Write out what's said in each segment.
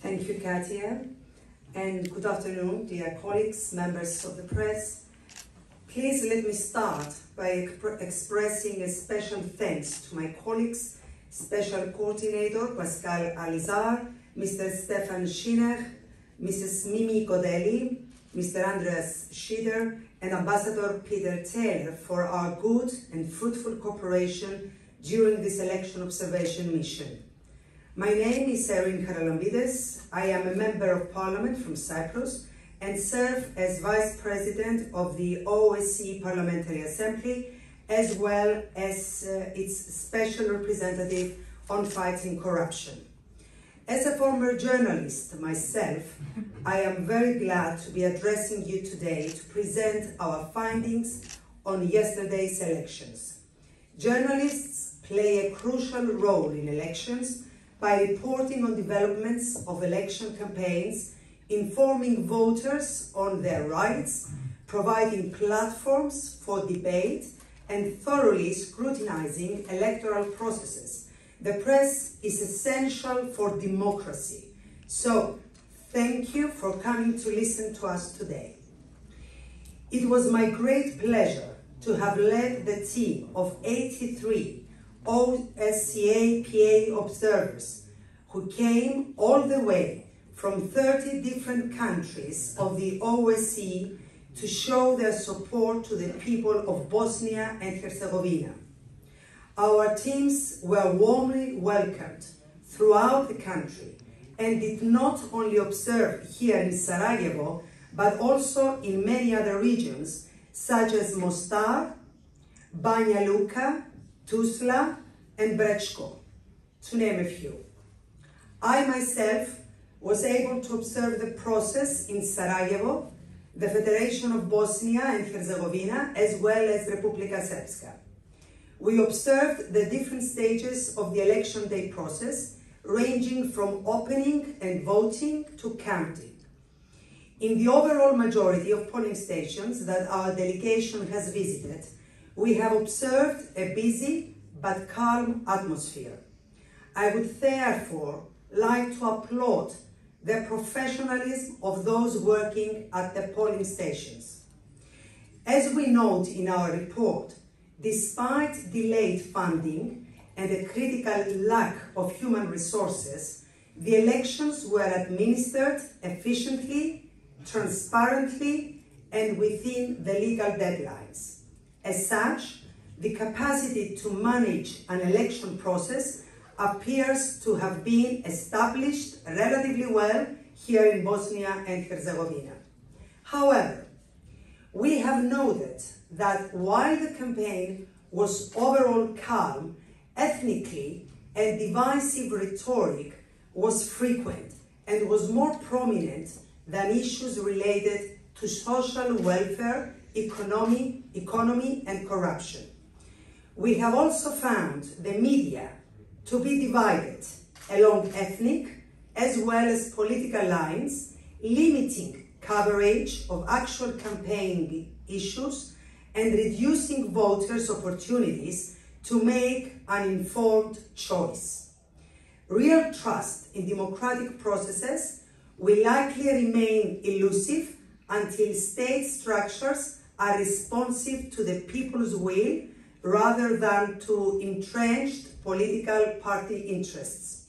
Thank you, Katia, and good afternoon, dear colleagues, members of the press. Please let me start by expressing a special thanks to my colleagues, Special Coordinator Pascal Alizar, Mr. Stefan Schiner, Mrs. Mimi Godelli, Mr. Andreas Schieder, and Ambassador Peter Taylor for our good and fruitful cooperation during this election observation mission. My name is Erin Χαραλαμπίδου. I am a Member of Parliament from Cyprus and serve as Vice President of the OSCE Parliamentary Assembly, as well as its Special Representative on Fighting Corruption. As a former journalist myself, I am very glad to be addressing you today to present our findings on yesterday's elections. Journalists play a crucial role in elections by reporting on developments of election campaigns, informing voters on their rights, providing platforms for debate, and thoroughly scrutinizing electoral processes. The press is essential for democracy. So, thank you for coming to listen to us today. It was my great pleasure to have led the team of 83 OSCE PA observers who came all the way from 30 different countries of the OSCE to show their support to the people of Bosnia and Herzegovina. Our teams were warmly welcomed throughout the country and did not only observe here in Sarajevo, but also in many other regions, such as Mostar, Banja Luka, Tuzla, and Brečko, to name a few. I myself was able to observe the process in Sarajevo, the Federation of Bosnia and Herzegovina, as well as Republika Srpska. We observed the different stages of the election day process, ranging from opening and voting to counting. In the overall majority of polling stations that our delegation has visited, we have observed a busy but calm atmosphere. I would therefore like to applaud the professionalism of those working at the polling stations. As we note in our report, despite delayed funding and a critical lack of human resources, the elections were administered efficiently, transparently, and within the legal deadlines. As such, the capacity to manage an election process appears to have been established relatively well here in Bosnia and Herzegovina. However, we have noted that while the campaign was overall calm, ethnically and divisive rhetoric was frequent and was more prominent than issues related to social welfare, economy, and corruption. We have also found the media to be divided along ethnic as well as political lines, limiting coverage of actual campaign issues and reducing voters' opportunities to make an informed choice. Real trust in democratic processes will likely remain elusive until state structures are responsive to the people's will rather than to entrenched political party interests.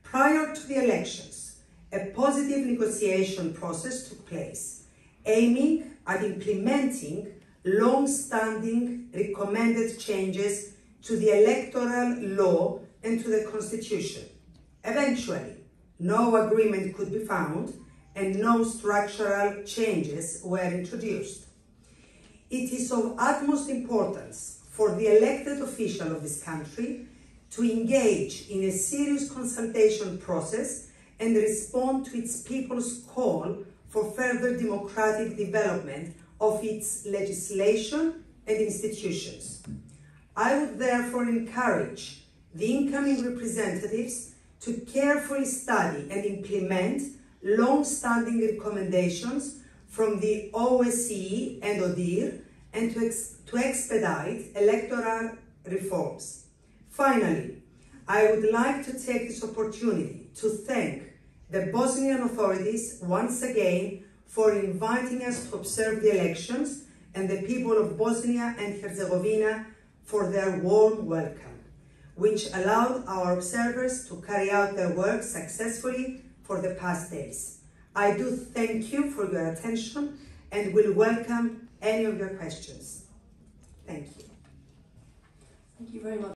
Prior to the elections, a positive negotiation process took place, aiming at implementing long-standing recommended changes to the electoral law and to the constitution. Eventually, no agreement could be found and no structural changes were introduced. It is of utmost importance for the elected official of this country to engage in a serious consultation process and respond to its people's call for further democratic development of its legislation and institutions. I would therefore encourage the incoming representatives to carefully study and implement long-standing recommendations from the OSCE and ODIHR and to expedite electoral reforms. Finally, I would like to take this opportunity to thank the Bosnian authorities once again for inviting us to observe the elections, and the people of Bosnia and Herzegovina for their warm welcome, which allowed our observers to carry out their work successfully for the past days. I do thank you for your attention and will welcome any of your questions. Thank you. Thank you very much.